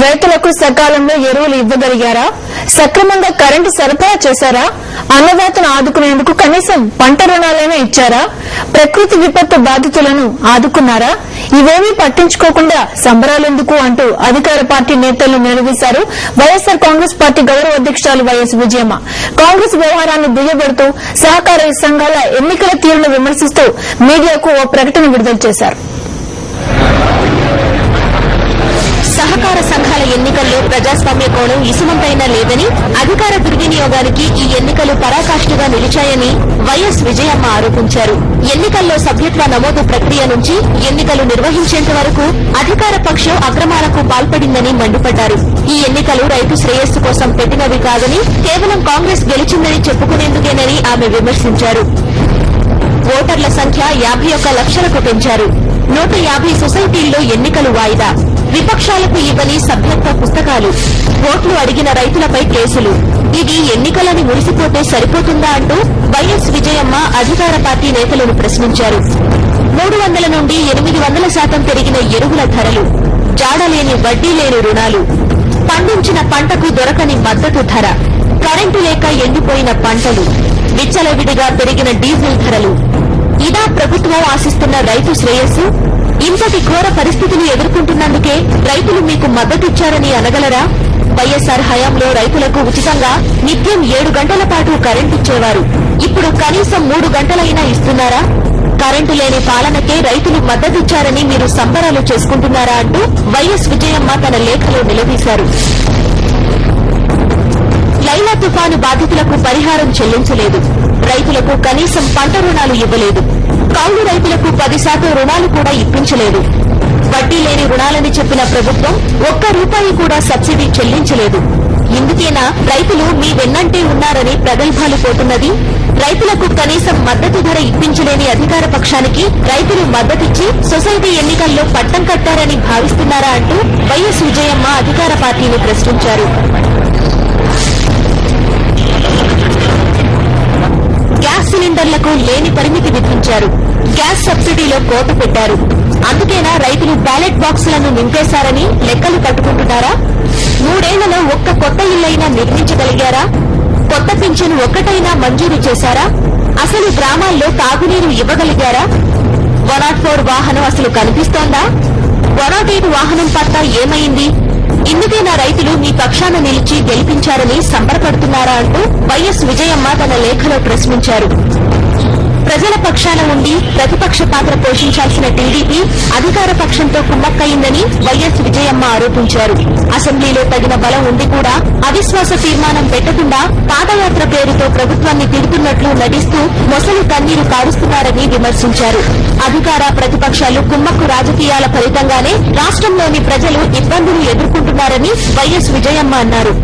రైతులకు సకాలంలో ఎరువులు ఇవ్వగలిగారా? సక్రమంగా కరెంటు సరఫరా చేశారా? అన్నదాతను ఆదుకునేందుకు కనీసం పంట రుణాలైనా ఇచ్చారా? ప్రకృతి విపత్తు బాధితులను ఆదుకున్నారా? ఇవేమీ పట్టించుకోకుండా సంబరాలెందుకు అంటూ అధికార పార్టీ నేతలను నిలదీశారు వైఎస్సార్ కాంగ్రెస్ పార్టీ గౌరవ అధ్యక్షురాలు వైఎస్ విజయమ్మ. కాంగ్రెస్ వ్యవహారాన్ని దుయ్యబడుతూ సహకార సంఘాల ఎన్నికల తీరును విమర్శిస్తూ మీడియాకు ఓ ప్రకటన విడుదల చేశారు. సహకార సంఘాల ఎన్నికల్లో ప్రజాస్వామ్య కోణం ఇసుమంతైనా లేదని, అధికార దుర్వినియోగానికి ఈ ఎన్నికలు పరాకాష్ఠగా నిలిచాయని వైఎస్ విజయమ్మ ఆరోపించారు. ఎన్నికల్లో సభ్యత్వ నమోదు ప్రక్రియ నుంచి ఎన్నికలు నిర్వహించేంత వరకు అధికార పక్షం అక్రమాలకు పాల్పడిందని మండిపడ్డారు. ఈ ఎన్నికలు రైతు శ్రేయస్సు కోసం పెట్టినవి కాదని, కేవలం కాంగ్రెస్ గెలిచిందని చెప్పుకునేందుకేనని ఆమె విమర్శించారు. ఓటర్ల సంఖ్య 51 లక్షలకు పెంచారు. 150 సొసైటీల్లో ఎన్నికలు వాయిదా, విపక్షాలకు ఇవ్వని సభ్యత్వ పుస్తకాలు, ఓట్లు అడిగిన రైతులపై కేసులు. ఇది ఎన్నికలని మురిసిపోతే సరిపోతుందా అంటూ వైఎస్ విజయమ్మ అధికార పార్టీ నేతలను ప్రశ్నించారు. 300 నుండి 800% పెరిగిన ఎరువుల ధరలు, జాడలేని వడ్డీ లేని రుణాలు, పండించిన పంటకు దొరకని మద్దతు ధర, కరెంటు లేక ఎండిపోయిన పంటలు, విచ్చలవిడిగా పెరిగిన డీజిల్ ధరలు. ఇదా ప్రభుత్వం ఆశిస్తున్న రైతు శ్రేయస్సు? ఇంతటి ఘోర పరిస్థితిని ఎదుర్కొంటున్నందుకే రైతులు మీకు మద్దతిచ్చారని అనగలరా? వైఎస్సార్ హయాంలో రైతులకు ఉచితంగా నిత్యం 7 గంటల పాటు కరెంటిచ్చేవారు. ఇప్పుడు కనీసం 3 గంటలైనా ఇస్తున్నారా? కరెంటు లేని పాలనకే రైతులు మద్దతిచ్చారని మీరు సంబరాలు చేసుకుంటున్నారా అంటూ వైఎస్ విజయమ్మ తన లేఖలో నిలదీశారు. లైలా తుఫాను బాధితులకు పరిహారం చెల్లించలేదు, రైతులకు కనీసం పంట రుణాలు ఇవ్వలేదు, కౌలు రైతులకు 10% రుణాలు కూడా ఇప్పించలేదు. వడ్డీ లేని రుణాలని చెప్పిన ప్రభుత్వం ₹1 కూడా సబ్సిడీ చెల్లించలేదు. ఇందుకేనా రైతులు మీ వెన్నంటే ఉన్నారని ప్రగల్భాలు పోతున్నది? రైతులకు కనీసం మద్దతు ధర ఇప్పించలేని అధికార పక్షానికి రైతులు మద్దతిచ్చి సొసైటీ ఎన్నికల్లో పట్టం కట్టారని భావిస్తున్నారా అంటూ వైఎస్ విజయమ్మ అధికార పార్టీని ప్రశ్నించారు. గ్యాస్ సిలిండర్లకు లేని పరిమితి విధించారు. గ్యాస్ సబ్సిడీలో కోత పెట్టారు. అందుకేనా రైతులు బ్యాలెట్ బాక్సులను నింపేశారని లెక్కలు కట్టుకుంటున్నారా? 3 ఏళ్లలో ఒక్క కొత్త ఇళ్లైనా నిర్మించగలిగారా? కొత్త పింఛను ఒక్కటైనా మంజూరు చేశారా? అసలు గ్రామాల్లో తాగునీరు ఇవ్వగలిగారా? 104 వాహనం అసలు కనిపిస్తోందా? 108 వాహనం పట్ల ఏమైంది? ఇందుకేనా రైతులు మీ పక్షాన నిలిచి గెలిపించారని సంబరపడుతున్నారా అంటూ వైఎస్ విజయమ్మ తన లేఖలో ప్రశ్నించారు. ప్రజల పక్షాన ఉండి ప్రతిపక్ష పాత్ర పోషించాల్సిన టీడీపీ అధికార పక్షంతో కుమ్మక్కయిందని వైఎస్ విజయమ్మ ఆరోపించారు. అసెంబ్లీలో తగిన బలం ఉండి కూడా అవిశ్వాస తీర్మానం పెట్టకుండా పాదయాత్ర పేరుతో ప్రభుత్వాన్ని తిడుతున్నట్లు నటిస్తూ మొసలి కన్నీరు కారుస్తున్నారని విమర్శించారు. అధికార ప్రతిపక్షాలు కుమ్మక్కు రాజకీయాల ఫలితంగానే రాష్ట్రంలోని ప్రజలు ఇబ్బందులు ఎదుర్కొంటున్నారని వైఎస్ విజయమ్మ అన్నారు.